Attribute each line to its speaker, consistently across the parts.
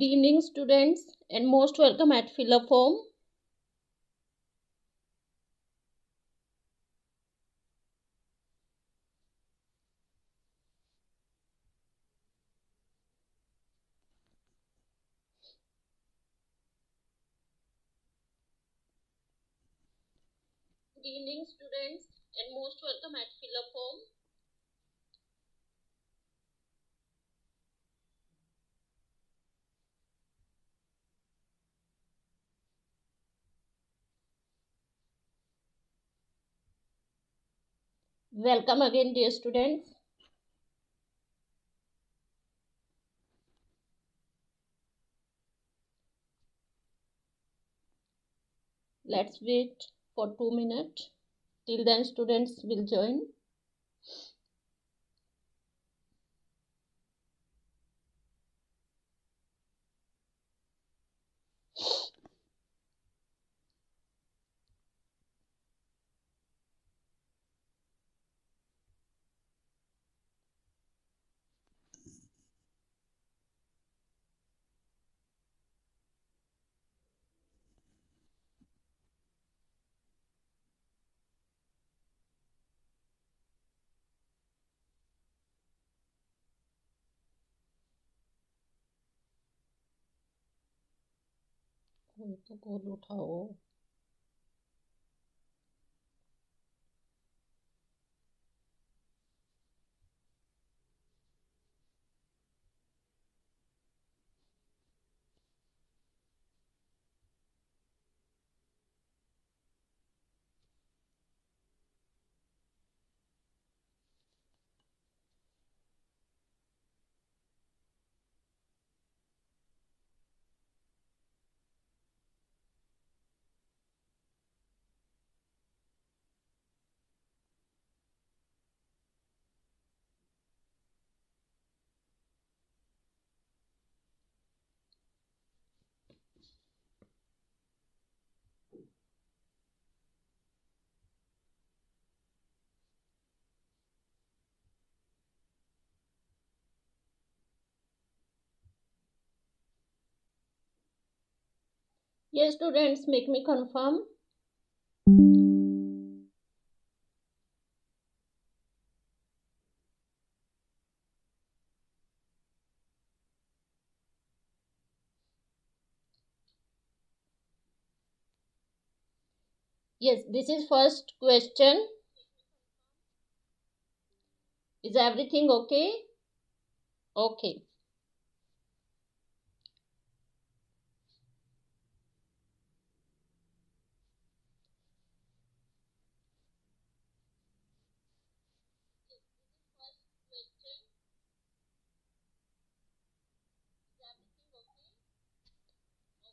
Speaker 1: Good evening, students, and most welcome at Fill Up Form. Good evening, students, and most welcome at Fill Up Form. Welcome again, dear students. Let's wait for 2 minutes. Till then, students will join. कोई तो call उठाओ. Yes, students, make me confirm. Yes, this is first question. Is everything okay? Okay.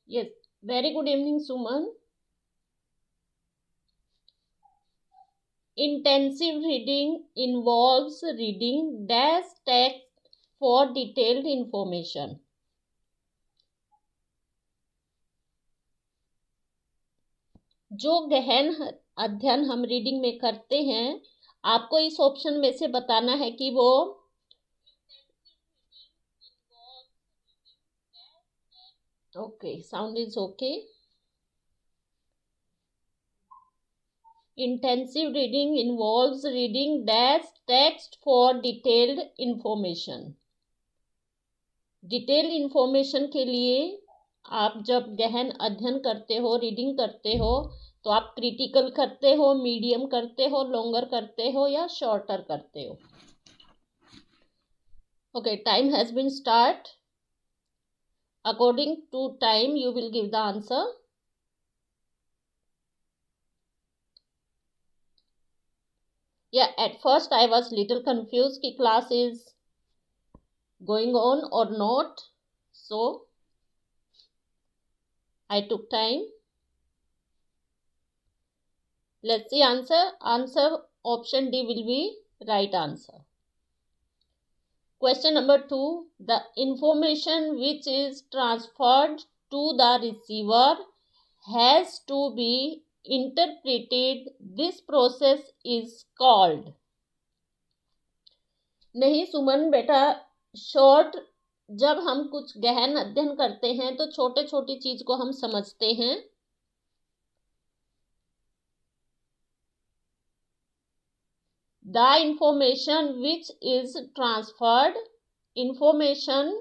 Speaker 1: Yes, very good evening, Suman. Intensive reading involves reading dash text for detailed information. जो गहन अध्ययन हम reading में करते हैं, आपको इस ऑप्शन में से बताना है कि वो okay, sound is okay. Intensive reading involves reading dash text for detailed information. Detail information के लिए आप जब गहन अध्ययन करते हो, रीडिंग करते हो, तो आप क्रिटिकल करते हो, मीडियम करते हो, लॉन्गर करते हो या शॉर्टर करते हो. Okay, time has been start. According to time you will give the answer. Yeah, at first I was little confused कि class is going on or not, so I took time. Let's see answer. Answer option D will be right answer. Question number 2. The information which is transferred to the receiver has to be interpreted. This process is called. नहीं सुमन बेटा, short जब हम कुछ गहन अध्ययन करते हैं तो छोटे छोटी चीज को हम समझते हैं। The information which is transferred, information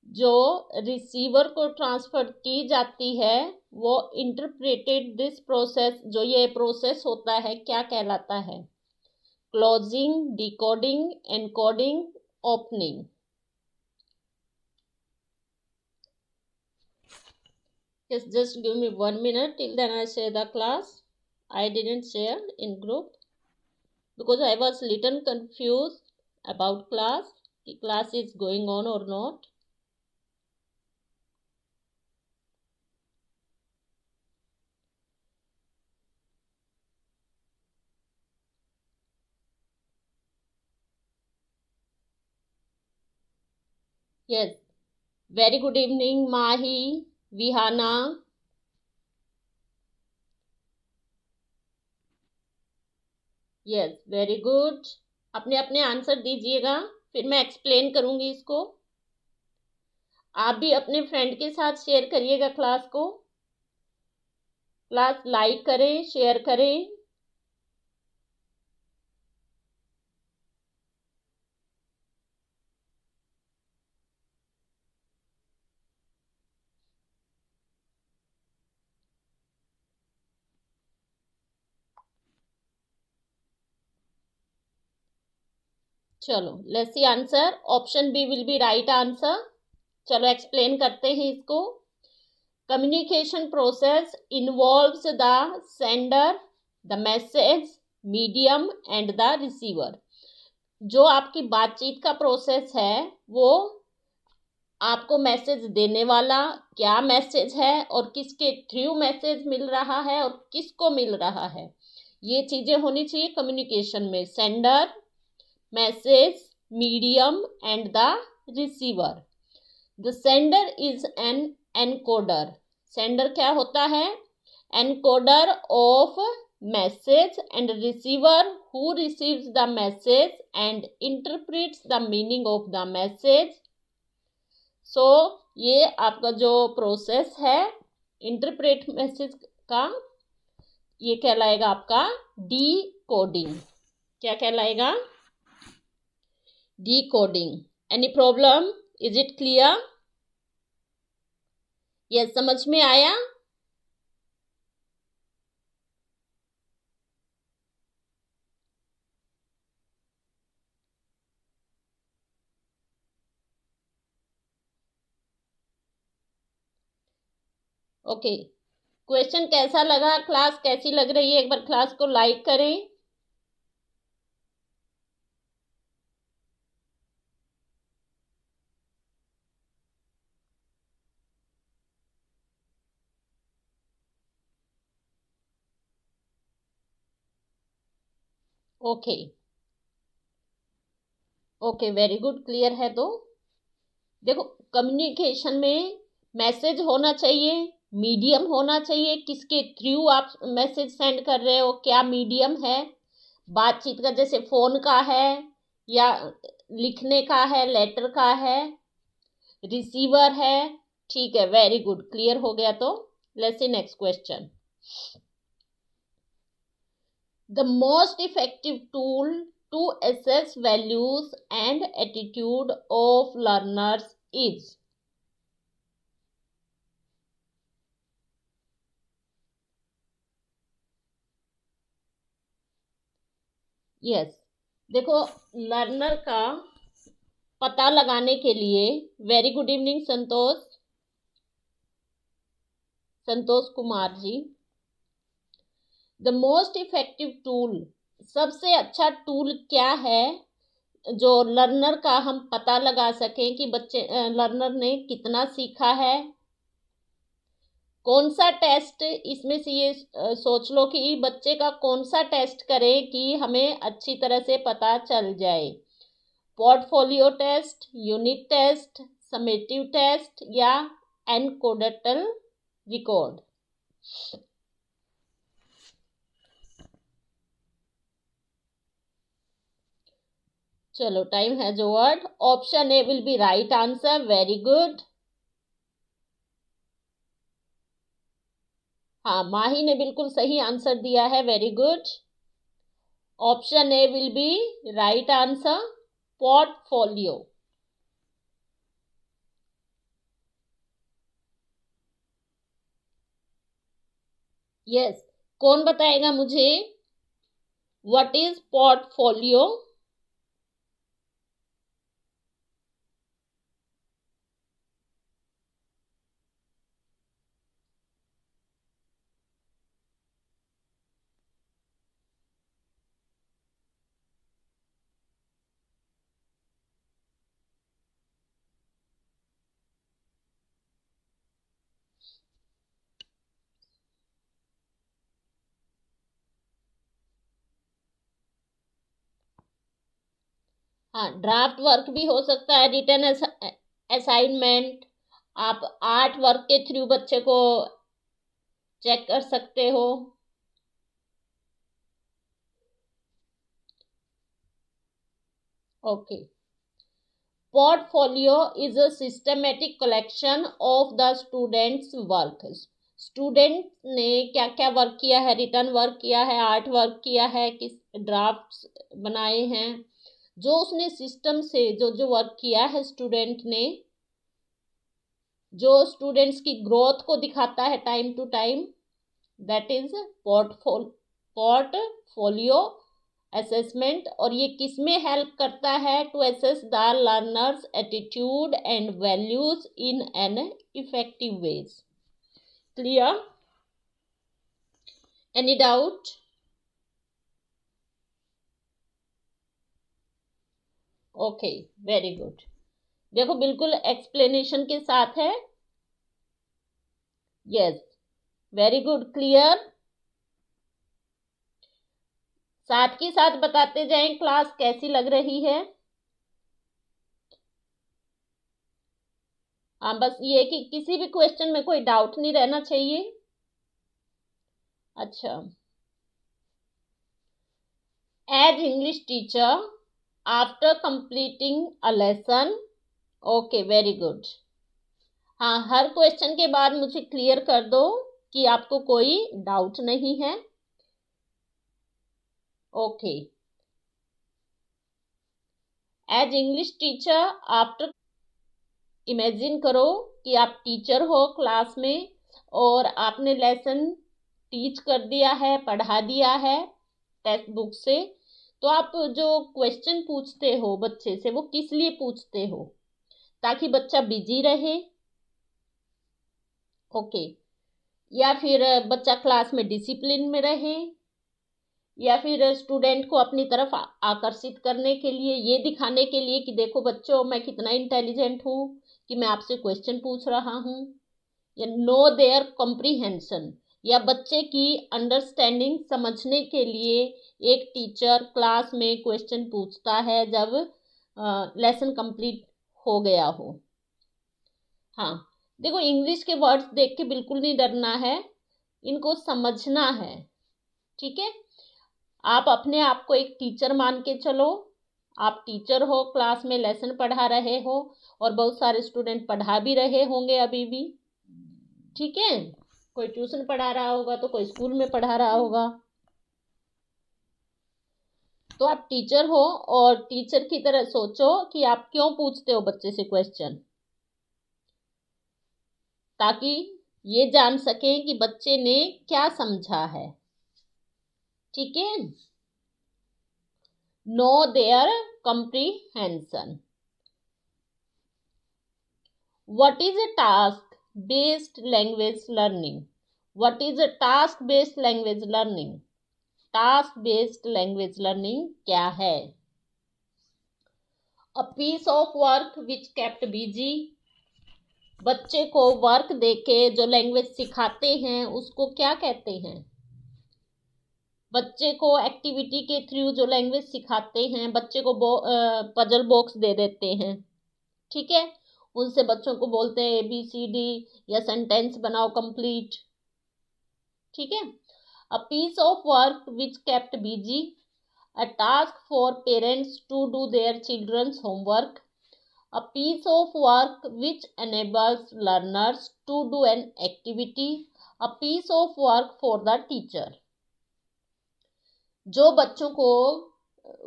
Speaker 1: जो रिसीवर को ट्रांसफर की जाती है वो इंटरप्रेटेड, दिस प्रोसेस, जो ये प्रोसेस होता है क्या कहलाता है? Closing, decoding, encoding, opening. Yes, just give me 1 minute till then I share the class. I didn't share in group because I was little confused about class. The class is going on or not. Yes. Very good evening, Mahi, Vihana. Yes, very good. अपने अपने answer दीजिएगा, फिर मैं explain करूंगी इसको। आप भी अपने फ्रेंड के साथ शेयर करिएगा क्लास को। क्लास लाइक करें, शेयर करें। चलो, let's see answer. Option B will be right answer. चलो एक्सप्लेन करते हैं इसको। Communication process involves the sender, the message, medium and the receiver. जो आपकी बातचीत का प्रोसेस है वो आपको मैसेज देने वाला क्या मैसेज है और किसके थ्रू मैसेज मिल रहा है और किसको मिल रहा है, ये चीजें होनी चाहिए कम्युनिकेशन में। Sender, message, medium and the receiver. The sender is an encoder. Sender क्या होता है? Encoder of message and receiver who receives the message and interprets the meaning of the message. So ये आपका जो प्रोसेस है interpret message का, ये कहलाएगा आपका डी कोडिंग। क्या कहलाएगा? D coding. Any problem? Is it clear? Yes, समझ में आया? ओके। क्वेश्चन कैसा लगा, क्लास कैसी लग रही है? एक बार क्लास को लाइक करें। Okay okay, very good, clear है। तो देखो, कम्युनिकेशन में मैसेज होना चाहिए, मीडियम होना चाहिए, किसके थ्रू आप मैसेज सेंड कर रहे हो, क्या मीडियम है बातचीत का, जैसे फोन का है या लिखने का है, लेटर का है, रिसीवर है। ठीक है, वेरी गुड, क्लियर हो गया। तो let's see next question. The most effective tool to assess values and attitude of learners is? yes, देखो, लर्नर का पता लगाने के लिए, very good evening Santosh Kumar ji. The most effective tool, सबसे अच्छा टूल क्या है जो लर्नर का हम पता लगा सकें कि बच्चे लर्नर ने कितना सीखा है? कौन सा टेस्ट इसमें से, ये सोच लो कि बच्चे का कौन सा टेस्ट करें कि हमें अच्छी तरह से पता चल जाए? Portfolio test, unit test, summative test या एनकोडेटल रिकॉर्ड? चलो, time has overed. Option A will be right answer. Very good. हाँ, माही ने बिल्कुल सही आंसर दिया है। Very good. Option A will be right answer, portfolio. Yes, कौन बताएगा मुझे व्हाट इज पोर्टफोलियो? हाँ, ड्राफ्ट वर्क भी हो सकता है, रिटर्न असाइनमेंट। आप आर्ट वर्क के थ्रू बच्चे को चेक कर सकते हो। Okay. Portfolio is a systematic collection of the students work. Student ने क्या क्या वर्क किया है, रिटर्न वर्क किया है, आर्ट वर्क किया है, किस ड्राफ्ट्स बनाए हैं, जो उसने सिस्टम से जो जो वर्क किया है स्टूडेंट ने, जो स्टूडेंट्स की ग्रोथ को दिखाता है time to time, that is portfolio assessment. और ये किस में हेल्प करता है? To assess the learners attitude and values in an effective ways. Clear? Any doubt? Okay, very good. देखो, बिल्कुल एक्सप्लेनेशन के साथ है। Yes, very good, clear. साथ के साथ बताते जाएं क्लास कैसी लग रही है। हाँ, बस ये कि किसी भी क्वेश्चन में कोई डाउट नहीं रहना चाहिए। अच्छा। As English teacher after completing a lesson. Okay, very good. हाँ, हर क्वेश्चन के बाद मुझे क्लियर कर दो कि आपको कोई डाउट नहीं है। Okay. As English teacher after, imagine करो कि आप टीचर हो क्लास में और आपने लेसन टीच कर दिया है, पढ़ा दिया है टेक्स्ट बुक से। तो आप जो क्वेश्चन पूछते हो बच्चे से, वो किस लिए पूछते हो? ताकि बच्चा बिजी रहे। ओके। या फिर बच्चा क्लास में डिसिप्लिन में रहे, या फिर स्टूडेंट को अपनी तरफ आकर्षित करने के लिए, ये दिखाने के लिए कि देखो बच्चों, मैं कितना इंटेलिजेंट हूँ कि मैं आपसे क्वेश्चन पूछ रहा हूँ। या नो देयर कॉम्प्रीहेंशन, या बच्चे की अंडरस्टैंडिंग समझने के लिए एक टीचर क्लास में क्वेश्चन पूछता है जब लेसन कंप्लीट हो गया हो। हाँ, देखो, इंग्लिश के वर्ड्स देख के बिल्कुल नहीं डरना है, इनको समझना है। ठीक है? आप अपने आप को एक टीचर मान के चलो। आप टीचर हो, क्लास में लेसन पढ़ा रहे हो, और बहुत सारे स्टूडेंट पढ़ा भी रहे होंगे अभी भी। ठीक है? कोई ट्यूशन पढ़ा रहा होगा तो कोई स्कूल में पढ़ा रहा होगा। तो आप टीचर हो और टीचर की तरह सोचो कि आप क्यों पूछते हो बच्चे से क्वेश्चन, ताकि ये जान सकें कि बच्चे ने क्या समझा है। ठीक है? No there comprehension. What is a task-based language learning? What is a task-based language learning? Task-based language learning क्या है? A piece of work which kept busy. बच्चे को वर्क देके जो लैंग्वेज सिखाते हैं उसको क्या कहते हैं? बच्चे को एक्टिविटी के थ्रू जो लैंग्वेज सिखाते हैं, बच्चे को पजल बॉक्स दे देते हैं। ठीक है? उनसे बच्चों को बोलते हैं ABCD या सेंटेंस बनाओ कंप्लीट। ठीक है? A piece of work which kept busy, a task for parents to do their children's homework, a piece of work which enables learners to do an activity, a piece of work for the teacher. जो बच्चों को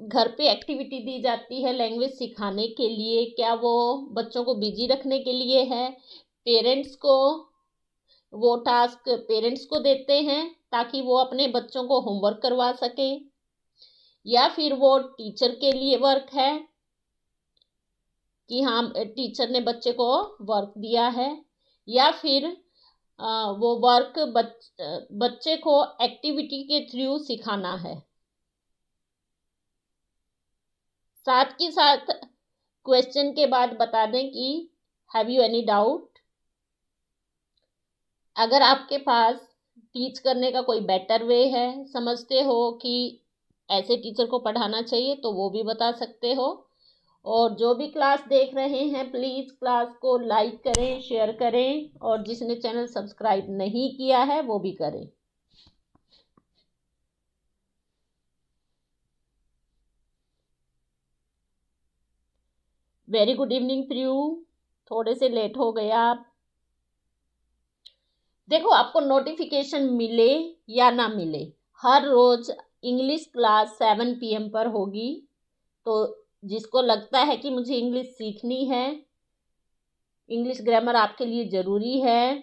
Speaker 1: घर पे activity दी जाती है language सिखाने के लिए, क्या वो बच्चों को बिजी रखने के लिए है? पेरेंट्स को वो टास्क पेरेंट्स को देते हैं ताकि वो अपने बच्चों को होमवर्क करवा सके, या फिर वो टीचर के लिए वर्क है कि हाँ टीचर ने बच्चे को वर्क दिया है, या फिर वो वर्क बच्चे को एक्टिविटी के थ्रू सिखाना है। साथ के साथ क्वेश्चन के बाद बता दें कि हैव यू एनी डाउट। अगर आपके पास टीच करने का कोई बेटर वे है, समझते हो कि ऐसे टीचर को पढ़ाना चाहिए, तो वो भी बता सकते हो। और जो भी क्लास देख रहे हैं प्लीज़ क्लास को लाइक करें, शेयर करें, और जिसने चैनल सब्सक्राइब नहीं किया है वो भी करें। वेरी गुड इवनिंग प्रियू, थोड़े से लेट हो गया आप। देखो, आपको नोटिफिकेशन मिले या ना मिले, हर रोज इंग्लिश क्लास 7 PM पर होगी। तो जिसको लगता है कि मुझे इंग्लिश सीखनी है, इंग्लिश ग्रामर आपके लिए ज़रूरी है,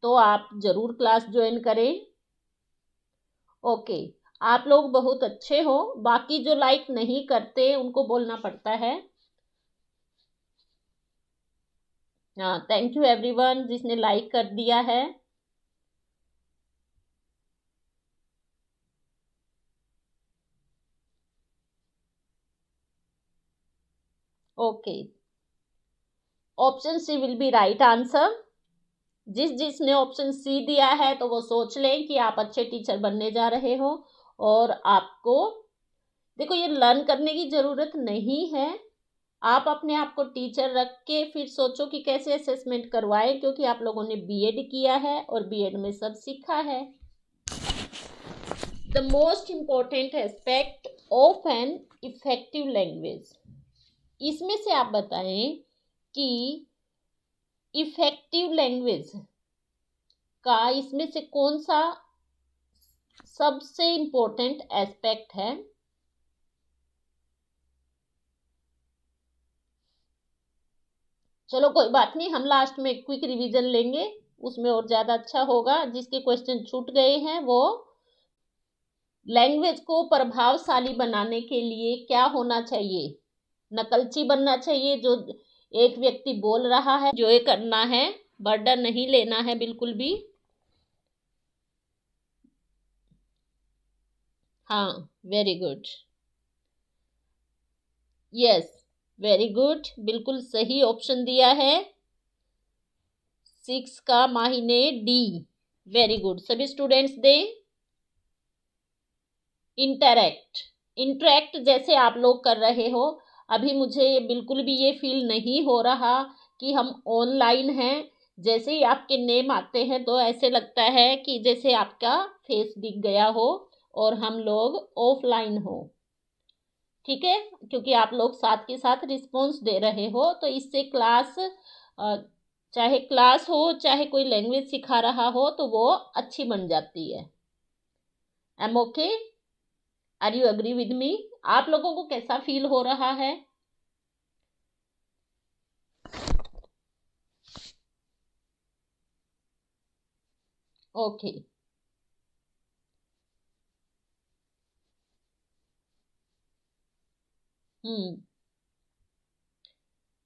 Speaker 1: तो आप ज़रूर क्लास ज्वाइन करें। ओके, आप लोग बहुत अच्छे हो। बाकी जो लाइक नहीं करते उनको बोलना पड़ता है। हाँ, थैंक यू एवरीवन जिसने लाइक कर दिया है। Okay, option C will be right answer. जिसने ऑप्शन सी दिया है तो वो सोच लें कि आप अच्छे टीचर बनने जा रहे हो। और आपको देखो, ये लर्न करने की ज़रूरत नहीं है। आप अपने आप को टीचर रख के फिर सोचो कि कैसे असेसमेंट करवाएं, क्योंकि आप लोगों ने बीएड किया है और बीएड में सब सीखा है। The most important aspect of an effective language, इसमें से आप बताएं कि इफेक्टिव लैंग्वेज का इसमें से कौन सा सबसे इम्पोर्टेंट एस्पेक्ट है। चलो कोई बात नहीं, हम लास्ट में क्विक रिवीजन लेंगे, उसमें और ज़्यादा अच्छा होगा। जिसके क्वेश्चन छूट गए हैं वो लैंग्वेज को प्रभावशाली बनाने के लिए क्या होना चाहिए। नकलची बनना चाहिए, जो एक व्यक्ति बोल रहा है जो ये करना है, बर्डन नहीं लेना है बिल्कुल भी। हाँ, very good, yes very good, बिल्कुल सही ऑप्शन दिया है 6 का माहीने डी। वेरी गुड, सभी स्टूडेंट्स दे। इंटरेक्ट जैसे आप लोग कर रहे हो, अभी मुझे बिल्कुल भी ये फील नहीं हो रहा कि हम ऑनलाइन हैं। जैसे ही आपके नेम आते हैं तो ऐसे लगता है कि जैसे आपका फेस दिख गया हो और हम लोग ऑफलाइन हो। ठीक है, क्योंकि आप लोग साथ के साथ रिस्पॉन्स दे रहे हो, तो इससे क्लास, चाहे क्लास हो चाहे कोई लैंग्वेज सिखा रहा हो, तो वो अच्छी बन जाती है। Um okay, are you agree with me? आप लोगों को कैसा फील हो रहा है? Okay,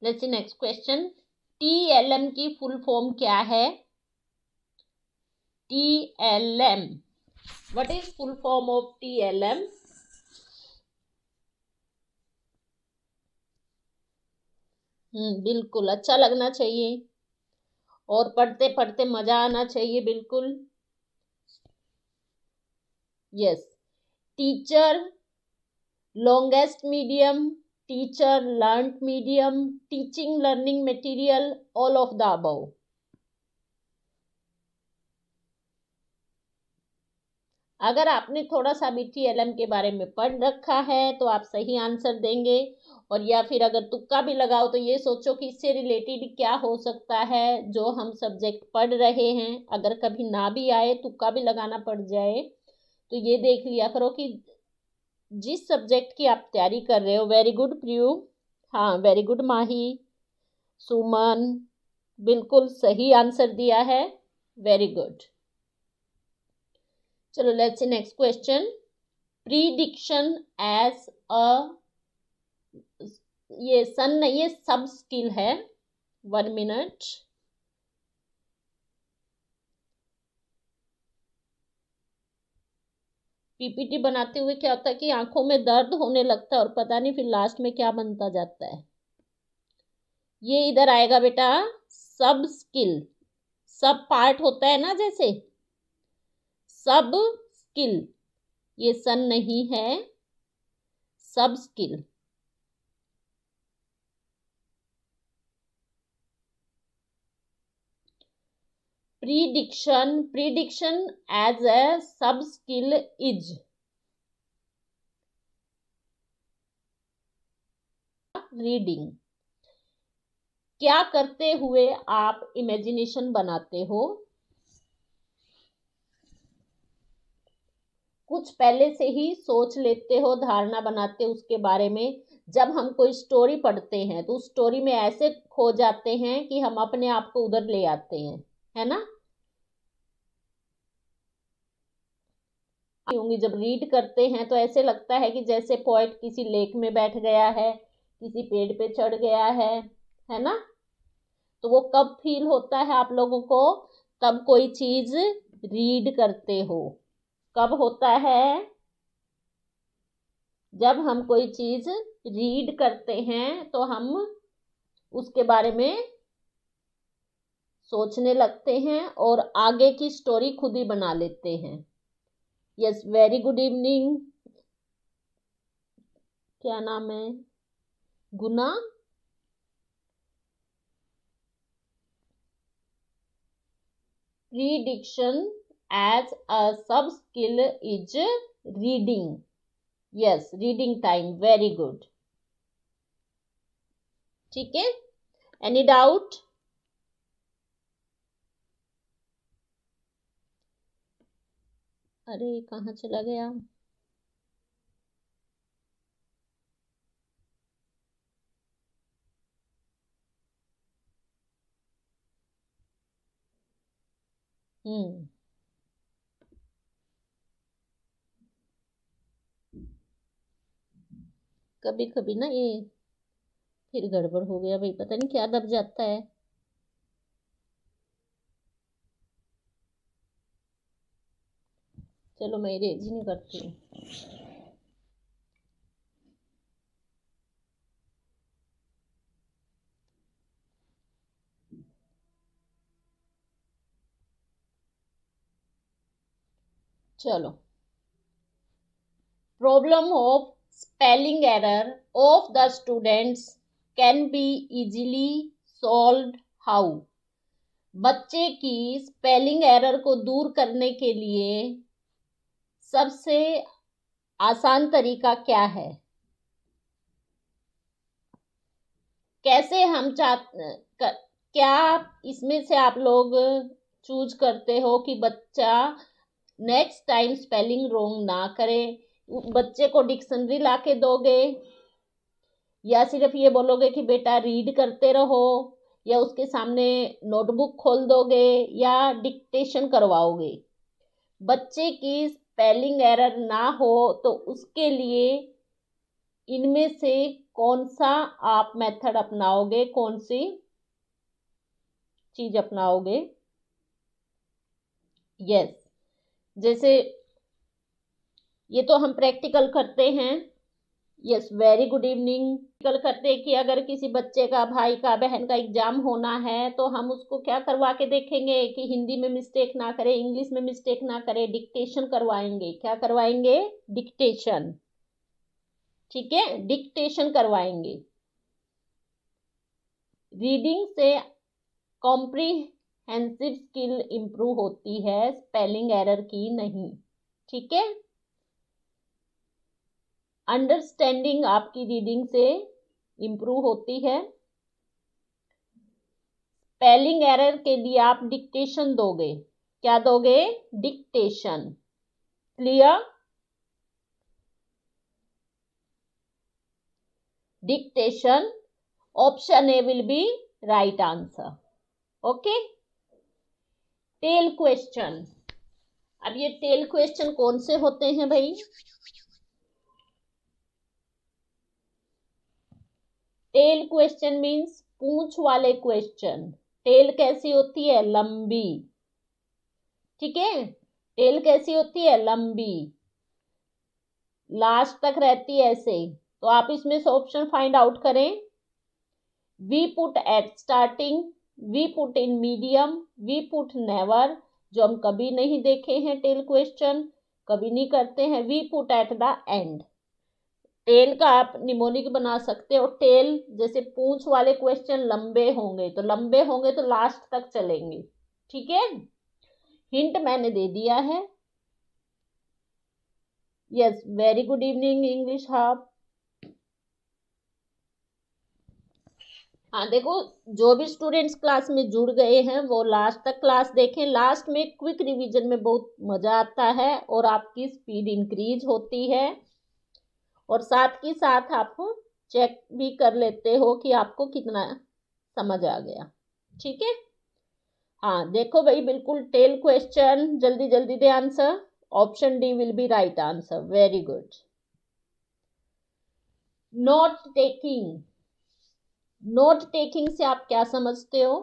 Speaker 1: let's see next question. TLM की फुल फॉर्म क्या है? TLM, what is full form of TLM? बिल्कुल अच्छा लगना चाहिए और पढ़ते पढ़ते मजा आना चाहिए, बिल्कुल। Yes, teacher longest medium, teacher learned medium, teaching learning material, all of the above. अगर आपने थोड़ा सा भी TLM के बारे में पढ़ रखा है तो आप सही आंसर देंगे, और या फिर अगर तुक्का भी लगाओ तो ये सोचो कि इससे रिलेटेड क्या हो सकता है जो हम सब्जेक्ट पढ़ रहे हैं। अगर कभी ना भी आए, तुक्का भी लगाना पड़ जाए, तो ये देख लिया करो कि जिस सब्जेक्ट की आप तैयारी कर रहे हो। वेरी गुड प्रियू, हाँ वेरी गुड माही, सुमन, बिल्कुल सही आंसर दिया है, वेरी गुड। चलो let's see next question. Prediction as a, ये सन नहीं, ये सब स्किल है। 1 मिनट। PPT बनाते हुए क्या होता है कि आंखों में दर्द होने लगता है और पता नहीं फिर लास्ट में क्या बनता जाता है। ये इधर आएगा बेटा, सब स्किल। सब पार्ट होता है ना, जैसे सब स्किल, ये सन नहीं है, सब स्किल। प्रीडिक्शन एज ए सब स्किल इज रीडिंग। क्या करते हुए आप इमेजिनेशन बनाते हो? कुछ पहले से ही सोच लेते हो, धारणा बनाते हो उसके बारे में। जब हम कोई स्टोरी पढ़ते हैं तो उस स्टोरी में ऐसे खो जाते हैं कि हम अपने आप को उधर ले आते हैं, है ना। होंगी जब रीड करते हैं तो ऐसे लगता है कि जैसे पोएट किसी लेक में बैठ गया है, किसी पेड़ पे चढ़ गया है ना। तो वो कब फील होता है आप लोगों को? तब कोई चीज रीड करते हो। कब होता है? जब हम कोई चीज रीड करते हैं तो हम उसके बारे में सोचने लगते हैं और आगे की स्टोरी खुद ही बना लेते हैं। Yes, very good evening. क्या नाम है? गुना। प्रीडिक्शन एज अ सब skill is reading. Yes, reading time, very good. ठीक है, एनी डाउट? अरे कहाँ चला गया? हम्म, कभी कभी ना ये फिर गड़बड़ हो गया भाई, पता नहीं क्या दब जाता है। चलो मैं इरेज ही नहीं करती हूँ। चलो, problem of spelling error of the students can be easily solved how? बच्चे की स्पेलिंग एरर को दूर करने के लिए सबसे आसान तरीका क्या है? कैसे हम क्या इसमें से आप लोग चूज करते हो कि बच्चा नेक्स्ट टाइम स्पेलिंग रोंग ना करे? बच्चे को डिक्शनरी ला के दोगे, या सिर्फ ये बोलोगे कि बेटा रीड करते रहो, या उसके सामने नोटबुक खोल दोगे, या डिक्टेशन करवाओगे? बच्चे की स्पेलिंग एरर ना हो तो उसके लिए इनमें से कौन सा आप मेथड अपनाओगे, कौन सी चीज अपनाओगे? यस, जैसे ये तो हम प्रैक्टिकल करते हैं। Yes, very good evening. कल करते हैं कि अगर किसी बच्चे का, भाई का, बहन का एग्जाम होना है तो हम उसको क्या करवा के देखेंगे कि हिंदी में मिस्टेक ना करे, इंग्लिश में मिस्टेक ना करे, डिक्टेशन करवाएंगे। क्या करवाएंगे? डिक्टेशन। ठीक है, डिक्टेशन करवाएंगे। रीडिंग से कॉम्प्रिहेंसिव स्किल इंप्रूव होती है, स्पेलिंग एरर की नहीं। ठीक है। अंडरस्टैंडिंग आपकी रीडिंग से इम्प्रूव होती है। स्पेलिंग एरर के लिए आप डिक्टेशन दोगे। क्या दोगे? Dictation. Clear? Dictation. Option A will be right answer. Okay. Tail question. अब ये टेल क्वेश्चन कौन से होते हैं भाई? टेल क्वेश्चन मीन्स पूंछ वाले क्वेश्चन। टेल कैसी होती है? लंबी। ठीक है। टेल कैसी होती है? लंबी, लास्ट तक रहती है ऐसे। तो आप इसमें से ऑप्शन फाइंड आउट करें। We put at starting, we put in medium, we put never, जो हम कभी नहीं देखे हैं टेल क्वेश्चन, कभी नहीं करते हैं। We put at the end. Tail का आप निमोनिक बना सकते हो। टेल जैसे पूंछ वाले क्वेश्चन लंबे होंगे तो लास्ट तक चलेंगे। ठीक है। हिंट मैंने दे दिया है। Yes, very good evening English hub. हाँ देखो, जो भी स्टूडेंट्स क्लास में जुड़ गए हैं वो लास्ट तक क्लास देखें। लास्ट में क्विक रिवीजन में बहुत मजा आता है और आपकी स्पीड इंक्रीज होती है, और साथ ही साथ आप चेक भी कर लेते हो कि आपको कितना समझ आ गया। ठीक है। हाँ देखो भाई, बिल्कुल टेल क्वेश्चन जल्दी जल्दी दे answer. Option D will be right answer. Very good. Note taking. Note taking से आप क्या समझते हो?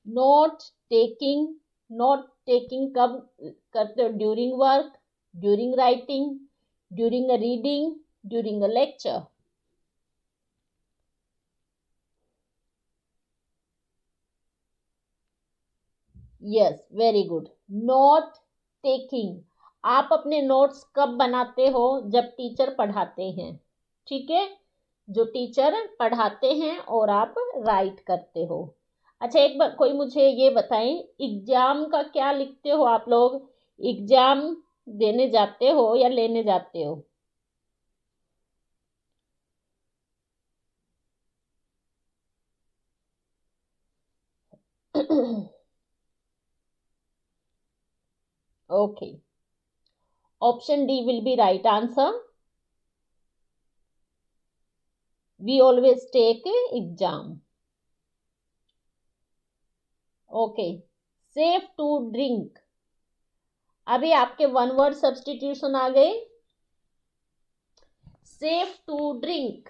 Speaker 1: नोट टेकिंग, नोट टेकिंग कब करते हो? During work, during writing, during a reading, during a lecture. Yes, very good. Note taking आप अपने नोट्स कब बनाते हो? जब टीचर पढ़ाते हैं। ठीक है। जो टीचर पढ़ाते हैं और आप राइट करते हो। अच्छा, एक बार कोई मुझे ये बताएं, एग्जाम का क्या लिखते हो आप लोग? एग्जाम देने जाते हो या लेने जाते हो? Okay, option D will be right answer. We always take exam. Okay. Safe to drink. अभी आपके वन वर्ड सब्स्टिट्यूशन आ गए। Safe to drink,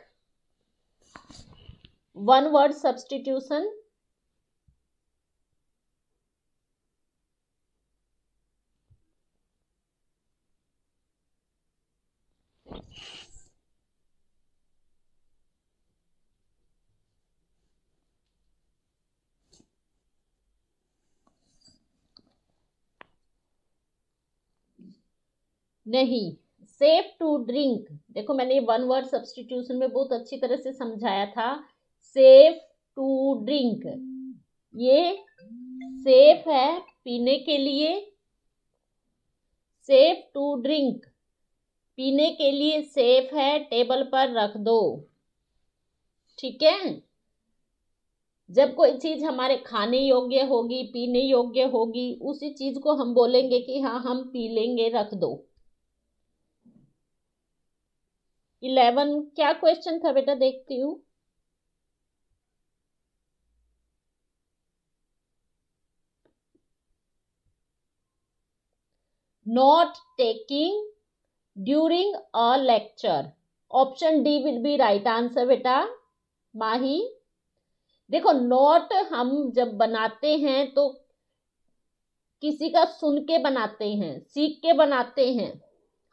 Speaker 1: one word substitution. नहीं, सेफ टू ड्रिंक, देखो मैंने ये वन वर्ड सब्स्टिट्यूशन में बहुत अच्छी तरह से समझाया था। सेफ टू ड्रिंक, ये सेफ है पीने के लिए। सेफ टू ड्रिंक, पीने के लिए सेफ है, टेबल पर रख दो। ठीक है। जब कोई चीज हमारे खाने योग्य होगी, पीने योग्य होगी, उसी चीज को हम बोलेंगे कि हाँ हम पी लेंगे, रख दो। 11 क्या क्वेश्चन था बेटा? देखती हूँ। Not taking during a lecture. Option D will be right answer बेटा। माही, देखो नोट हम जब बनाते हैं तो किसी का सुन के बनाते हैं, सीख के बनाते हैं,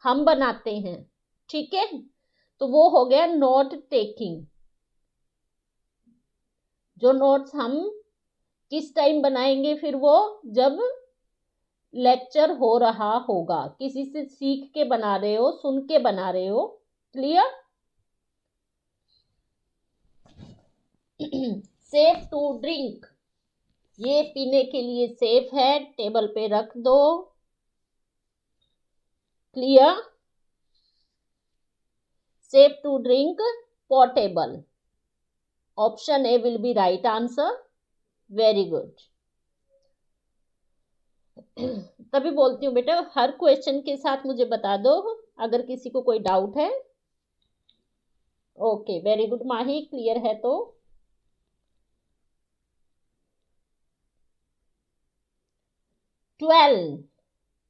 Speaker 1: हम बनाते हैं। ठीक है। तो वो हो गया नोट टेकिंग। जो नोट्स हम किस टाइम बनाएंगे? फिर वो जब लेक्चर हो रहा होगा, किसी से सीख के बना रहे हो, सुन के बना रहे हो। क्लियर? सेफ टू ड्रिंक, ये पीने के लिए सेफ है, टेबल पे रख दो। Clear? Safe to drink, portable. Option A will be right answer. Very good. तभी बोलती हूँ बेटा, हर क्वेश्चन के साथ मुझे बता दो अगर किसी को कोई डाउट है. ओके, वेरी गुड माही, क्लियर है तो.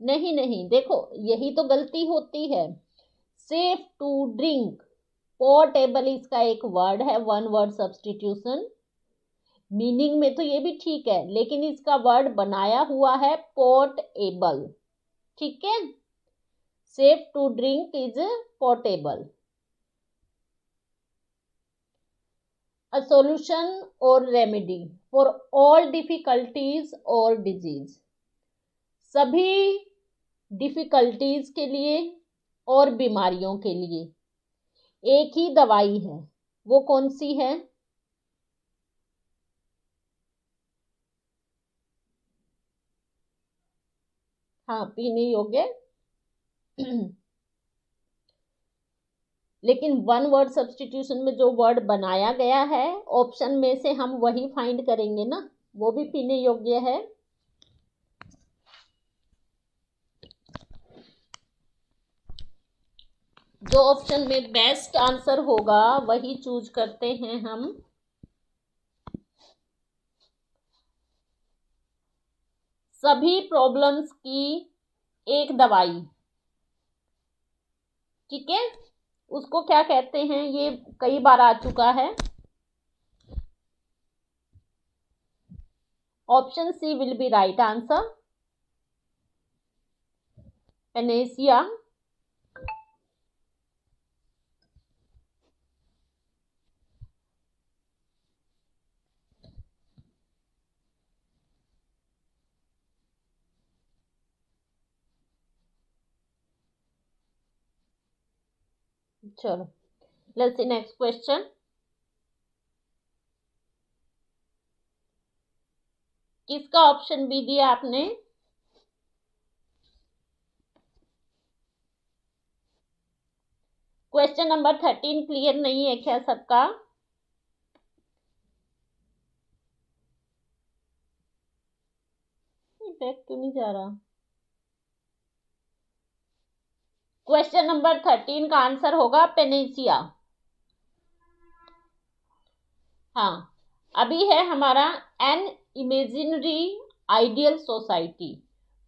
Speaker 1: नहीं नहीं, देखो यही तो गलती होती है. सेफ टू ड्रिंक, पोर्टेबल इसका एक वर्ड है, वन वर्ड सब्स्टिट्यूशन. मीनिंग में तो ये भी ठीक है, लेकिन इसका वर्ड बनाया हुआ है पोर्टेबल. ठीक है, safe to drink is portable. A solution or remedy for all difficulties or disease. सभी डिफिकल्टीज के लिए और बीमारियों के लिए एक ही दवाई है. वो कौन सी है? हाँ, पीने योग्य. लेकिन वन वर्ड सब्स्टिट्यूशन में जो वर्ड बनाया गया है ऑप्शन में से हम वही फाइंड करेंगे ना, वो भी पीने योग्य है. जो ऑप्शन में बेस्ट आंसर होगा वही चूज करते हैं हम. सभी प्रॉब्लम्स की एक दवाई. ठीक है, उसको क्या कहते हैं, ये कई बार आ चुका है. Option C will be right answer. Panacea. चलो, लेट्स सी नेक्स्ट क्वेश्चन. किसका ऑप्शन बी दिया आपने? क्वेश्चन नंबर 13 क्लियर नहीं है क्या सबका? बैक क्यों नहीं जा रहा? क्वेश्चन नंबर 13 का आंसर होगा पेनेसिया. हाँ, अभी है हमारा an imaginary ideal society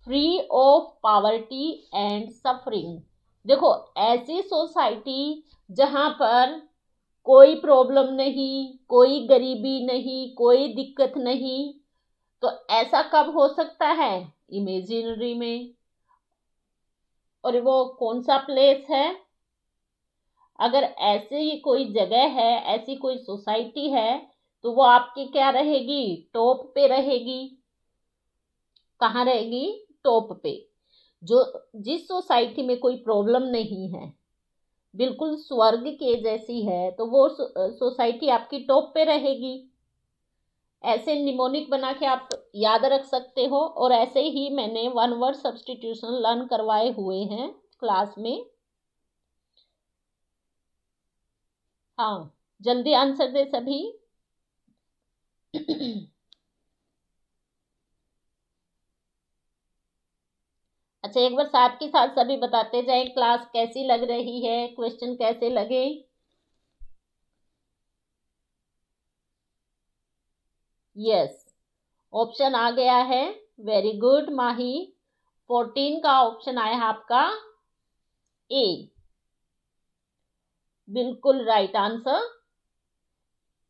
Speaker 1: free of poverty and suffering. देखो, ऐसी सोसाइटी जहां पर कोई प्रॉब्लम नहीं, कोई गरीबी नहीं, कोई दिक्कत नहीं, तो ऐसा कब हो सकता है? इमेजिनरी में. और वो कौन सा प्लेस है? अगर ऐसी कोई जगह है, ऐसी कोई सोसाइटी है, तो वो आपकी क्या रहेगी? टॉप पे रहेगी. कहाँ रहेगी? टॉप पे. जो जिस सोसाइटी में कोई प्रॉब्लम नहीं है, बिल्कुल स्वर्ग के जैसी है, तो वो सोसाइटी आपकी टॉप पे रहेगी. ऐसे निमोनिक बना के आप याद रख सकते हो. और ऐसे ही मैंने वन वर्ड सब्स्टिट्यूशन लर्न करवाए हुए हैं क्लास में. हाँ, जल्दी आंसर दे सभी. अच्छा, एक बार साथ के साथ सभी बताते जाए क्लास कैसी लग रही है, क्वेश्चन कैसे लगे. यस, ऑप्शन आ गया है. वेरी गुड माही. 14 का ऑप्शन आया है आपका ए. बिल्कुल राइट आंसर.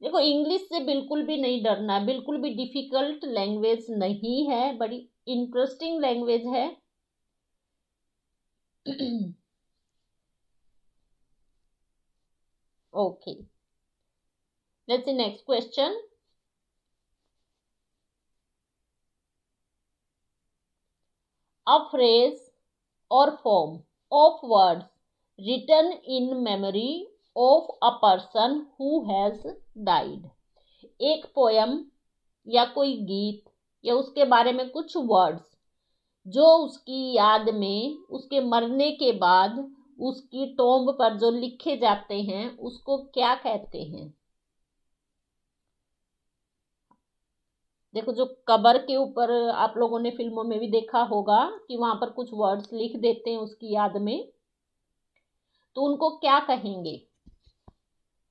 Speaker 1: देखो, इंग्लिश से बिल्कुल भी नहीं डरना, बिल्कुल भी डिफिकल्ट लैंग्वेज नहीं है, बड़ी इंटरेस्टिंग लैंग्वेज है. Okay, let's see next question. A phrase or form of words written in memory of a person who has died. एक पोयम या कोई गीत या उसके बारे में कुछ वर्ड्स जो उसकी याद में उसके मरने के बाद उसकी टॉम्ब पर जो लिखे जाते हैं उसको क्या कहते हैं। देखो, जो कब्र के ऊपर आप लोगों ने फिल्मों में भी देखा होगा कि वहां पर कुछ वर्ड्स लिख देते हैं उसकी याद में, तो उनको क्या कहेंगे।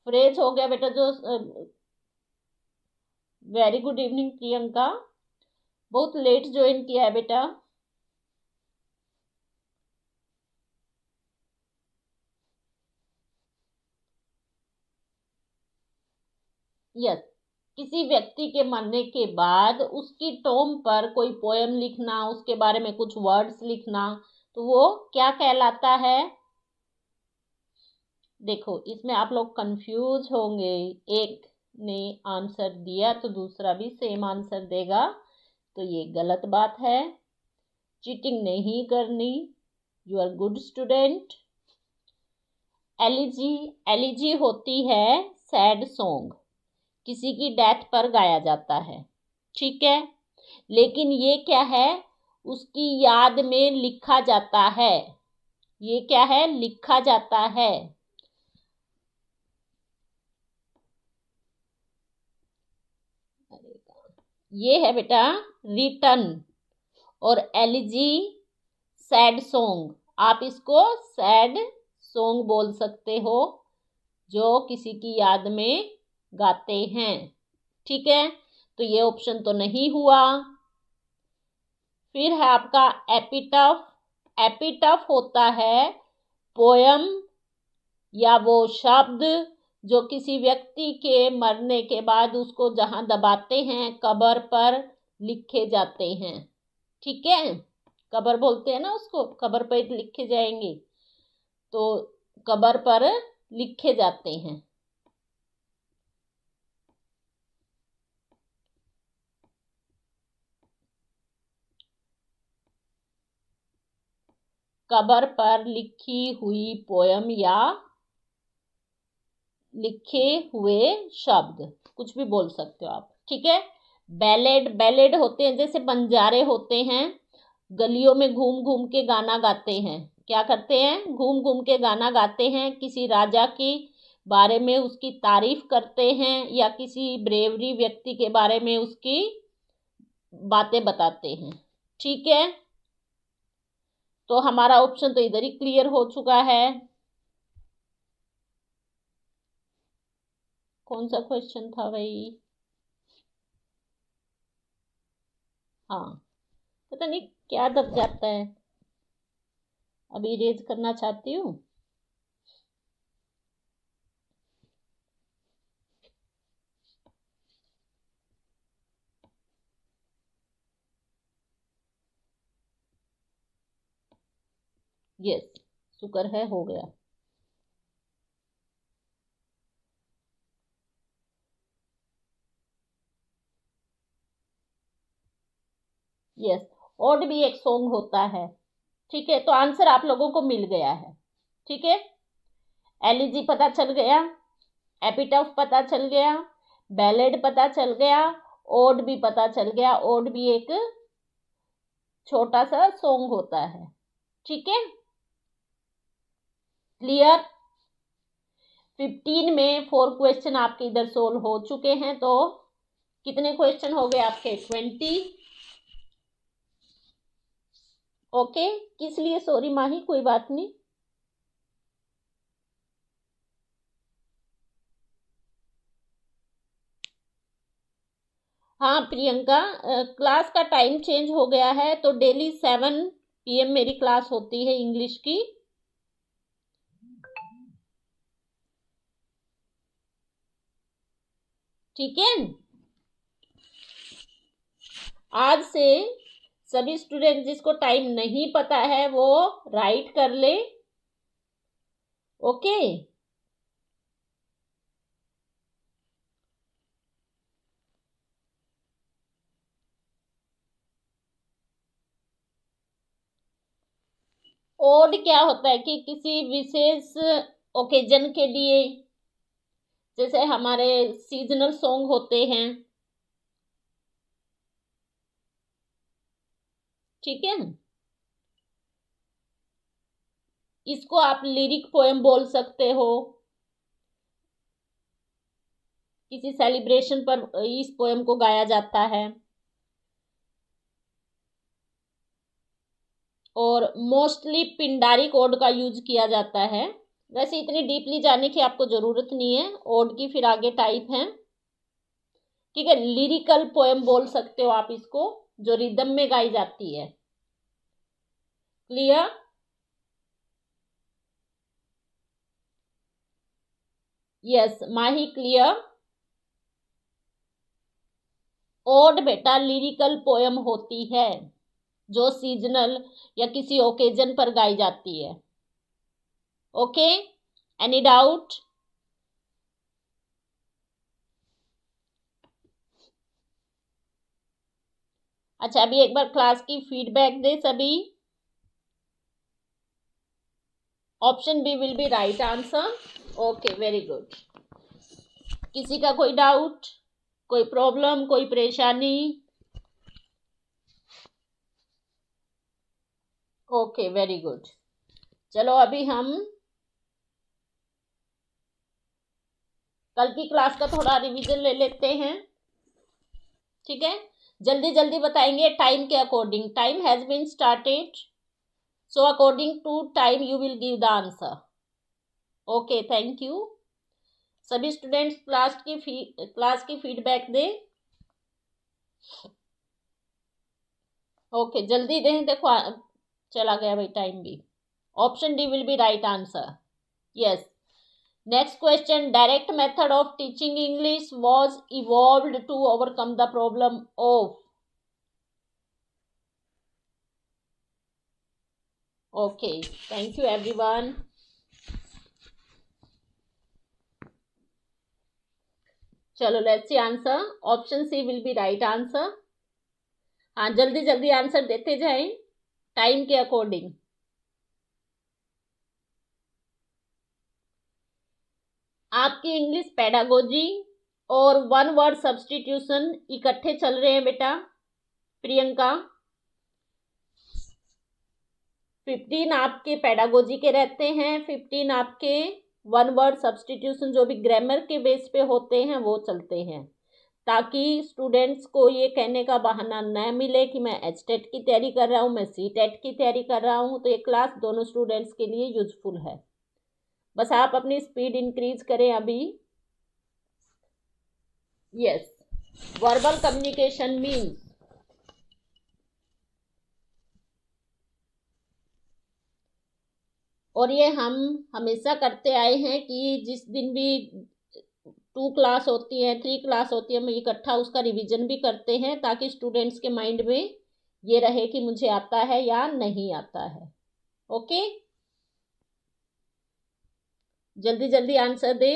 Speaker 1: फ्रेज हो गया बेटा जो। वेरी गुड इवनिंग प्रियंका, बहुत लेट ज्वाइन किया है बेटा। यस, किसी व्यक्ति के मरने के बाद उसकी टॉम्ब पर कोई पोयम लिखना, उसके बारे में कुछ वर्ड्स लिखना, तो वो क्या कहलाता है। देखो, इसमें आप लोग कंफ्यूज होंगे, एक ने आंसर दिया तो दूसरा भी सेम आंसर देगा, तो ये गलत बात है। चीटिंग नहीं करनी, you are good student. Elegy, elegy होती है सैड सॉन्ग, किसी की डेथ पर गाया जाता है, ठीक है। लेकिन ये क्या है, उसकी याद में लिखा जाता है। ये क्या है, लिखा जाता है। ये है बेटा रिटर्न, और एलिजी सैड सॉन्ग। आप इसको सैड सॉन्ग बोल सकते हो, जो किसी की याद में गाते हैं, ठीक है। तो ये ऑप्शन तो नहीं हुआ। फिर है आपका एपिटफ। एपिटफ होता है पोयम या वो शब्द जो किसी व्यक्ति के मरने के बाद उसको जहां दबाते हैं कब्र पर लिखे जाते हैं, ठीक है। कब्र बोलते हैं ना उसको, कब्र पर लिखे जाएंगे, तो कब्र पर लिखे जाते हैं। कब्र पर लिखी हुई पोयम या लिखे हुए शब्द, कुछ भी बोल सकते हो आप, ठीक है। बैलेड, बैलेड होते हैं जैसे बंजारे होते हैं, गलियों में घूम घूम के गाना गाते हैं। क्या करते हैं, घूम घूम के गाना गाते हैं, किसी राजा की बारे में उसकी तारीफ करते हैं या किसी ब्रेवरी व्यक्ति के बारे में उसकी बातें बताते हैं, ठीक है। तो हमारा ऑप्शन तो इधर ही क्लियर हो चुका है। कौन सा क्वेश्चन था भाई। हाँ, पता नहीं क्या दब जाता है, अभी इरेज करना चाहती हूँ। यस, शुक्र है हो गया। यस, ओड भी एक सॉन्ग होता है, ठीक है। तो आंसर आप लोगों को मिल गया है, ठीक है। एलिजी पता चल गया, एपिटफ पता चल गया, बैलेड पता चल गया, ओड भी पता चल गया। ओड भी एक छोटा सा सॉन्ग होता है, ठीक है। क्लियर। 15 में 4 क्वेश्चन आपके इधर सोल्व हो चुके हैं, तो कितने क्वेश्चन हो गए आपके, 20। ओके, किस लिए सॉरी माही, कोई बात नहीं। हाँ प्रियंका, क्लास का टाइम चेंज हो गया है, तो डेली 7 PM मेरी क्लास होती है इंग्लिश की। ठीक है, आज से सभी स्टूडेंट जिसको टाइम नहीं पता है वो राइट कर ले। ओके, ओड क्या होता है कि किसी विशेष ओकेजन के लिए, जैसे हमारे सीजनल सॉन्ग होते हैं, ठीक है। इसको आप लिरिक पोएम बोल सकते हो। किसी सेलिब्रेशन पर इस पोएम को गाया जाता है। और मोस्टली पिंडारी कोड का यूज किया जाता है। वैसे इतनी डीपली जाने की आपको जरूरत नहीं है, ओड की फिर आगे टाइप है, ठीक है। लिरिकल पोएम बोल सकते हो आप इसको, जो रिदम में गाई जाती है। क्लियर? यस माही, क्लियर। ओड बेटा लिरिकल पोएम होती है जो सीजनल या किसी ओकेजन पर गाई जाती है। Okay, any doubt? अच्छा, अभी एक बार क्लास की फीडबैक दे सभी। Option B will be right answer. Okay, very good. किसी का कोई डाउट, कोई प्रॉब्लम, कोई परेशानी? Okay, very good. चलो अभी हम कल की क्लास का थोड़ा रिवीजन ले लेते हैं, ठीक है। जल्दी जल्दी बताएंगे टाइम के according. Time has been started, so according to time you will give the answer. Okay, thank you. सभी स्टूडेंट्स क्लास की फीडबैक दे। ओके, जल्दी दें, देखो चला गया भाई टाइम भी। Option D will be right answer. Yes. Next question, direct method of teaching English was evolved to overcome the problem of. Okay, thank you everyone. चलो let's see answer. Option C will be right answer. हाँ, जल्दी जल्दी answer देते जाएं time के according. आपकी English pedagogy और one word substitution इकट्ठे चल रहे हैं बेटा। प्रियंका, 15 आपके पेडागोजी के रहते हैं, 15 आपके वन वर्ड सब्स्टिट्यूशन जो भी ग्रामर के बेस पे होते हैं वो चलते हैं, ताकि स्टूडेंट्स को ये कहने का बहाना न मिले कि मैं एचटेट की तैयारी कर रहा हूँ, मैं सीटेट की तैयारी कर रहा हूँ। तो ये क्लास दोनों स्टूडेंट्स के लिए यूजफुल है। बस आप अपनी स्पीड इंक्रीज करें अभी। यस, वर्बल कम्युनिकेशन मीन्स और ये हम हमेशा करते आए हैं कि जिस दिन भी 2 क्लास होती है, 3 क्लास होती है, हम इकट्ठा उसका रिवीजन भी करते हैं, ताकि स्टूडेंट्स के माइंड में ये रहे कि मुझे आता है या नहीं आता है। ओके, जल्दी जल्दी आंसर दे।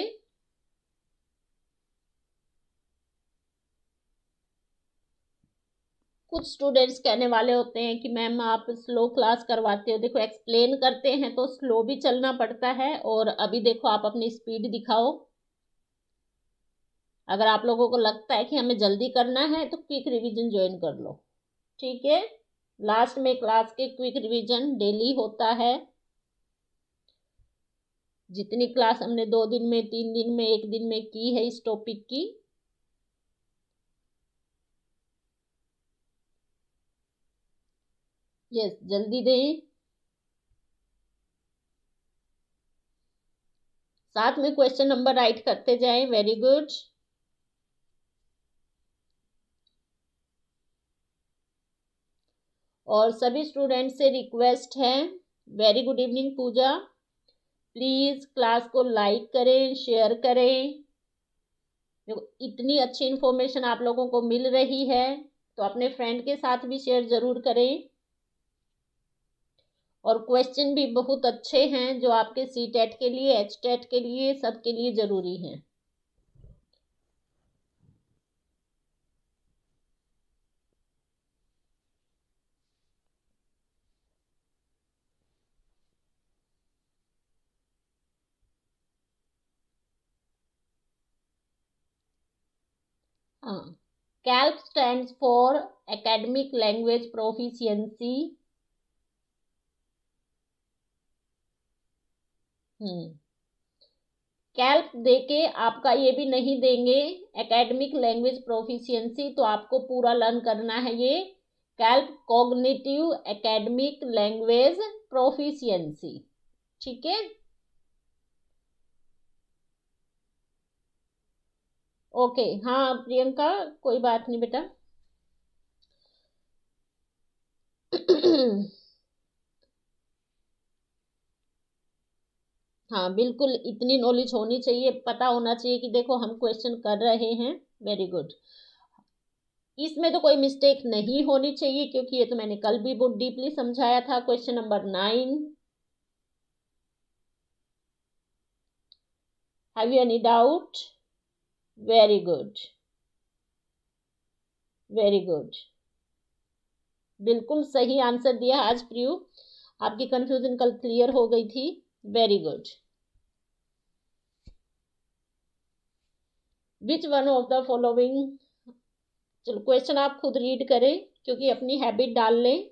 Speaker 1: कुछ स्टूडेंट्स कहने वाले होते हैं कि मैम आप स्लो क्लास करवाते हो। देखो, एक्सप्लेन करते हैं तो स्लो भी चलना पड़ता है। और अभी देखो, आप अपनी स्पीड दिखाओ। अगर आप लोगों को लगता है कि हमें जल्दी करना है तो क्विक रिवीजन ज्वाइन कर लो, ठीक है। लास्ट में क्लास के क्विक रिवीजन डेली होता है। जितनी क्लास हमने 2 दिन में, 3 दिन में, 1 दिन में की है इस टॉपिक की, यस, जल्दी दें। साथ में क्वेश्चन नंबर राइट करते जाएं। Very good. और सभी स्टूडेंट से रिक्वेस्ट है, very good evening Pooja, please class को लाइक करें, शेयर करें। इतनी अच्छी इन्फॉर्मेशन आप लोगों को मिल रही है तो अपने फ्रेंड के साथ भी शेयर जरूर करें। और क्वेश्चन भी बहुत अच्छे हैं जो आपके सीटेट के लिए, एचटेट के लिए, सबके लिए जरूरी हैं। हाँ, kelp stands for academic language proficiency. Kelp देके आपका ये भी नहीं देंगे एकेडमिक लैंग्वेज प्रोफिशिएंसी, तो आपको पूरा लर्न करना है ये kelp cognitive academic language proficiency. ठीक है, ओके। हाँ प्रियंका, कोई बात नहीं बेटा। हाँ बिल्कुल, इतनी नॉलेज होनी चाहिए, पता होना चाहिए कि देखो हम क्वेश्चन कर रहे हैं। Very good. इसमें तो कोई मिस्टेक नहीं होनी चाहिए क्योंकि ये तो मैंने कल भी बहुत डीपली समझाया था। Question number 9, have you any doubt? Very good, very good, बिल्कुल सही आंसर दिया आज प्रियू, आपकी कंफ्यूजन कल क्लियर हो गई थी। Very good. Which one of the following, चलो क्वेश्चन आप खुद रीड करें क्योंकि अपनी हैबिट डाल लें।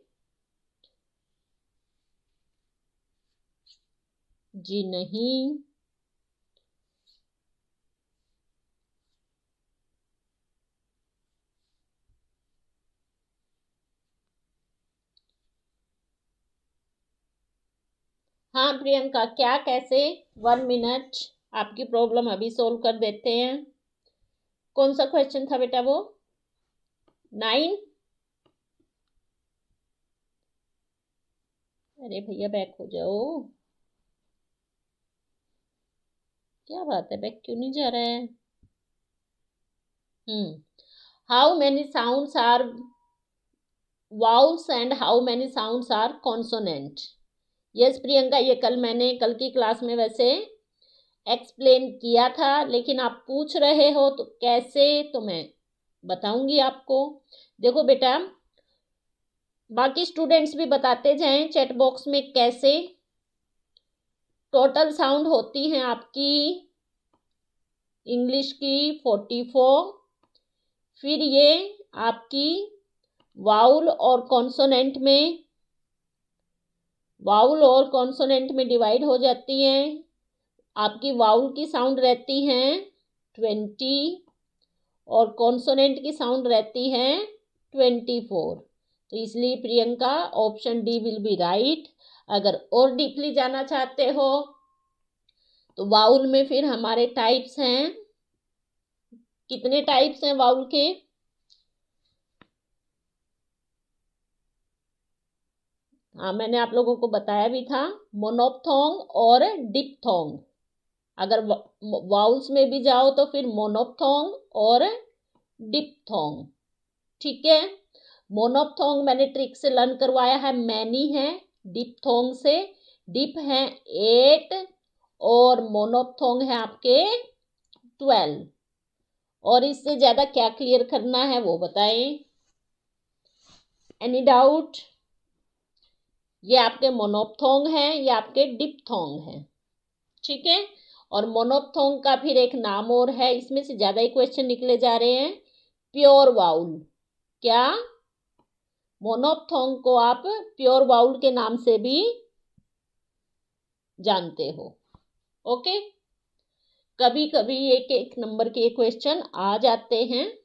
Speaker 1: जी नहीं, हाँ प्रियंका, क्या कैसे? 1 मिनट, आपकी प्रॉब्लम अभी सोल्व कर देते हैं। कौन सा क्वेश्चन था बेटा वो? 9? अरे भैया बैक हो जाओ, क्या बात है, बैक क्यों नहीं जा रहा है? How many sounds are vowels and how many sounds are consonant? Yes Priyanka, ये मैंने कल की क्लास में वैसे एक्सप्लेन किया था, लेकिन आप पूछ रहे हो तो कैसे, तो मैं बताऊंगी आपको। देखो बेटा, बाकी स्टूडेंट्स भी बताते जाएं चैट बॉक्स में कैसे। टोटल साउंड होती हैं आपकी इंग्लिश की 44, फिर ये आपकी वाउल और कॉन्सोनेंट में डिवाइड हो जाती हैं। आपकी वाउल की साउंड रहती हैं 20 और कॉन्सोनेंट की साउंड रहती हैं 24। तो इसलिए Priyanka option D will be right. अगर और डीपली जाना चाहते हो तो वाउल में फिर हमारे टाइप्स हैं, कितने टाइप्स हैं वाउल के? हाँ मैंने आप लोगों को बताया भी था, मोनोप्थोंग और डिप्थोंग। अगर वाउल्स में भी जाओ तो फिर मोनोप्थोंग और डिप्थोंग। ठीक है, मोनोप्थोंग मैंने ट्रिक से लर्न करवाया है, मैनी है। डिप्थोंग से डिप है 8 और मोनोप्थोंग है आपके 12। और इससे ज्यादा क्या क्लियर करना है वो बताएं। Any doubt? ये आपके मोनोप्थोंग है, ये आपके डिप्थोंग है। ठीक है, और मोनोप्थोंग का फिर एक नाम और है, इसमें से ज्यादा ही क्वेश्चन निकले जा रहे हैं, प्योर वाउल। क्या? मोनोप्थोंग को आप प्योर वाउल के नाम से भी जानते हो। ओके, कभी कभी एक एक नंबर के क्वेश्चन आ जाते हैं।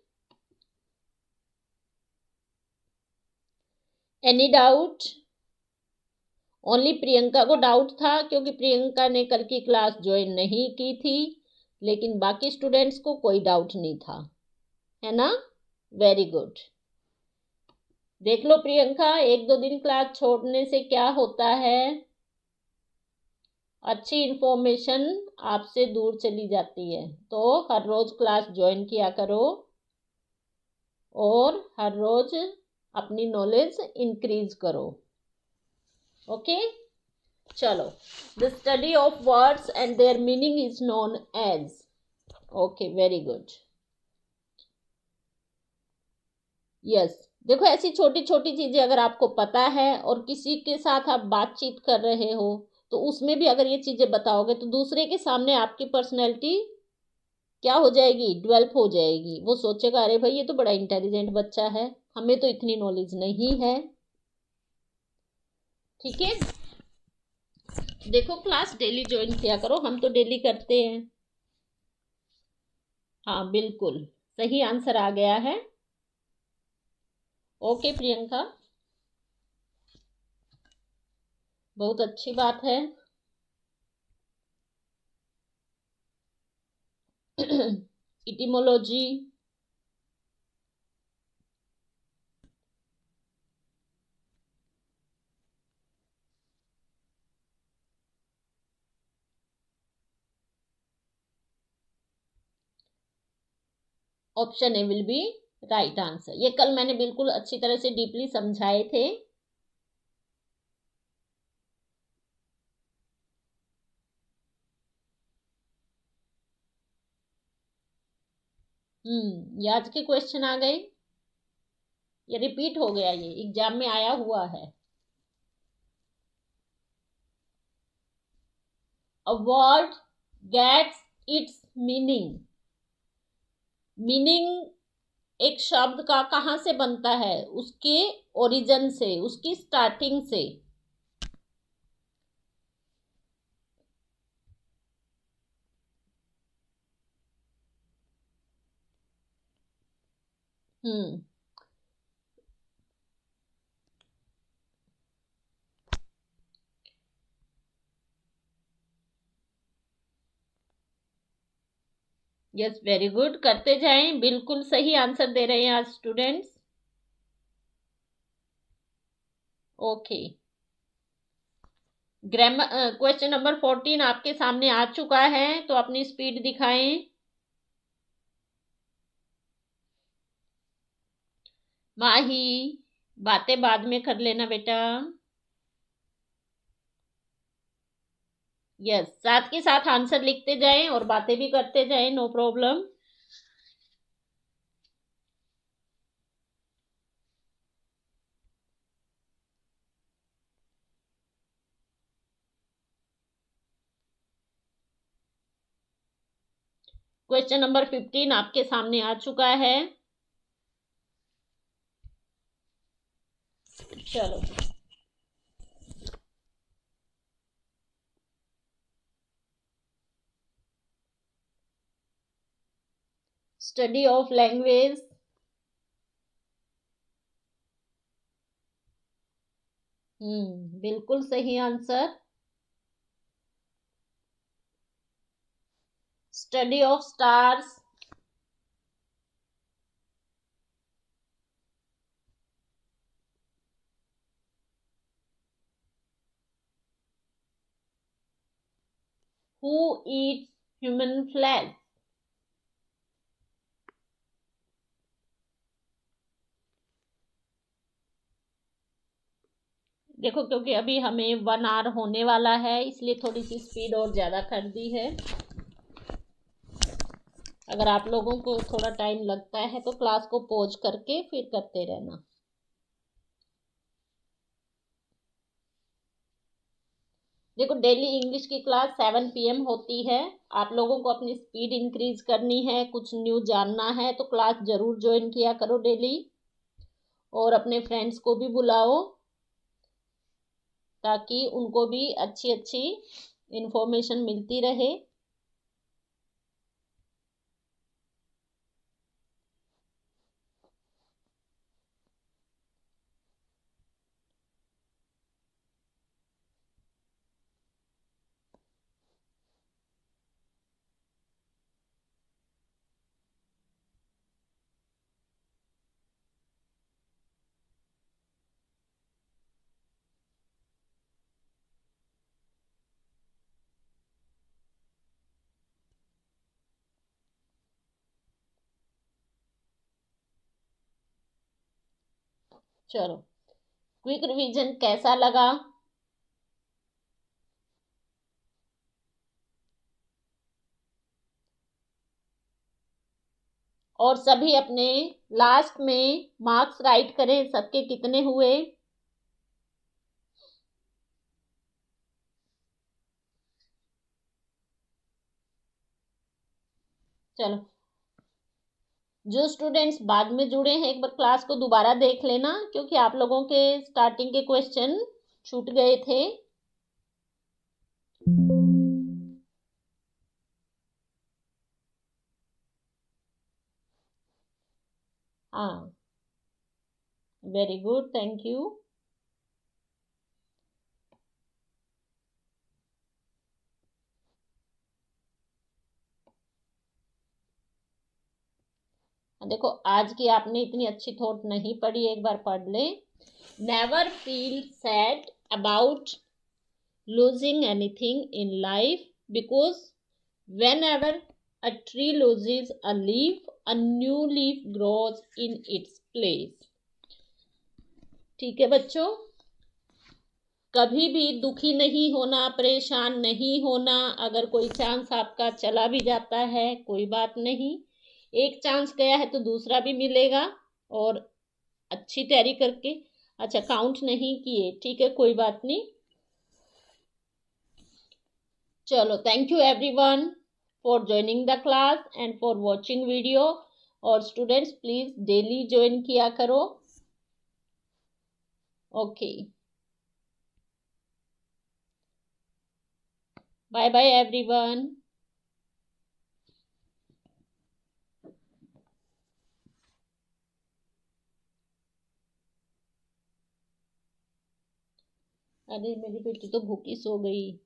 Speaker 1: Any doubt? ओनली प्रियंका को डाउट था क्योंकि प्रियंका ने कल की क्लास ज्वाइन नहीं की थी, लेकिन बाकी स्टूडेंट्स को कोई डाउट नहीं था, है ना? Very good. देख लो प्रियंका, 1-2 दिन क्लास छोड़ने से क्या होता है, अच्छी इंफॉर्मेशन आपसे दूर चली जाती है। तो हर रोज क्लास ज्वाइन किया करो और हर रोज अपनी नॉलेज इंक्रीज करो। ओके, चलो। The study of words and their meaning is known as. Okay, very good. Yes, देखो ऐसी छोटी छोटी चीजें अगर आपको पता है और किसी के साथ आप बातचीत कर रहे हो तो उसमें भी अगर ये चीजें बताओगे तो दूसरे के सामने आपकी पर्सनैलिटी क्या हो जाएगी? डेवलप हो जाएगी। वो सोचेगा अरे भाई ये तो बड़ा इंटेलिजेंट बच्चा है, हमें तो इतनी नॉलेज नहीं है। ठीक है, देखो क्लास डेली ज्वाइन किया करो, हम तो डेली करते हैं। हाँ बिल्कुल, सही आंसर आ गया है। ओके प्रियंका, बहुत अच्छी बात है। Etymology, option A will be right answer. ये कल मैंने बिल्कुल अच्छी तरह से डीपली समझाए थे। ये आज के क्वेश्चन आ गए, ये रिपीट हो गया, ये एग्जाम में आया हुआ है। A word gets its meaning, meaning एक शब्द का कहाँ से बनता है? उसके ओरिजिन से, उसकी स्टार्टिंग से। हम्म यस, वेरी गुड, करते जाएं, बिल्कुल सही आंसर दे रहे हैं आज students. Okay, grammar question number 14 आपके सामने आ चुका है, तो अपनी स्पीड दिखाएं। माही, बातें बाद में कर लेना बेटा। यस, साथ के साथ आंसर लिखते जाएं और बातें भी करते जाएं, नो प्रॉब्लम। क्वेश्चन नंबर 15 आपके सामने आ चुका है। चलो, स्टडी ऑफ लैंग्वेज, बिल्कुल सही answer. Study of stars, who Yeats human flesh. देखो, क्योंकि अभी हमें 1 आवर होने वाला है, इसलिए थोड़ी सी स्पीड और ज़्यादा कर दी है। अगर आप लोगों को थोड़ा टाइम लगता है तो क्लास को पॉज करके फिर करते रहना। देखो, डेली इंग्लिश की क्लास 7 PM होती है। आप लोगों को अपनी स्पीड इंक्रीज करनी है, कुछ न्यू जानना है, तो क्लास जरूर ज्वाइन किया करो डेली, और अपने फ्रेंड्स को भी बुलाओ ताकि उनको भी अच्छी अच्छी इंफॉर्मेशन मिलती रहे। चलो, क्विक रिवीजन कैसा लगा? और सभी अपने लास्ट में मार्क्स राइट करें, सबके कितने हुए। चलो, जो स्टूडेंट्स बाद में जुड़े हैं एक बार क्लास को दोबारा देख लेना, क्योंकि आप लोगों के स्टार्टिंग के क्वेश्चन छूट गए थे। हाँ, वेरी गुड, थैंक यू। देखो, आज की आपने इतनी अच्छी थॉट नहीं पढ़ी, एक बार पढ़ ले। Never feel sad about losing anything in life, because whenever a tree loses a leaf, a new leaf grows in its place। ठीक है बच्चों, कभी भी दुखी नहीं होना, परेशान नहीं होना। अगर कोई चांस आपका चला भी जाता है, कोई बात नहीं, एक चांस गया है तो दूसरा भी मिलेगा। और अच्छी तैयारी करके, अच्छा काउंट नहीं किए, ठीक है, कोई बात नहीं। चलो, thank you everyone for joining the class and for watching video. और स्टूडेंट्स प्लीज डेली ज्वाइन किया करो। Okay, bye bye everyone. अरे मेरी बेटी तो भूखी सो गई।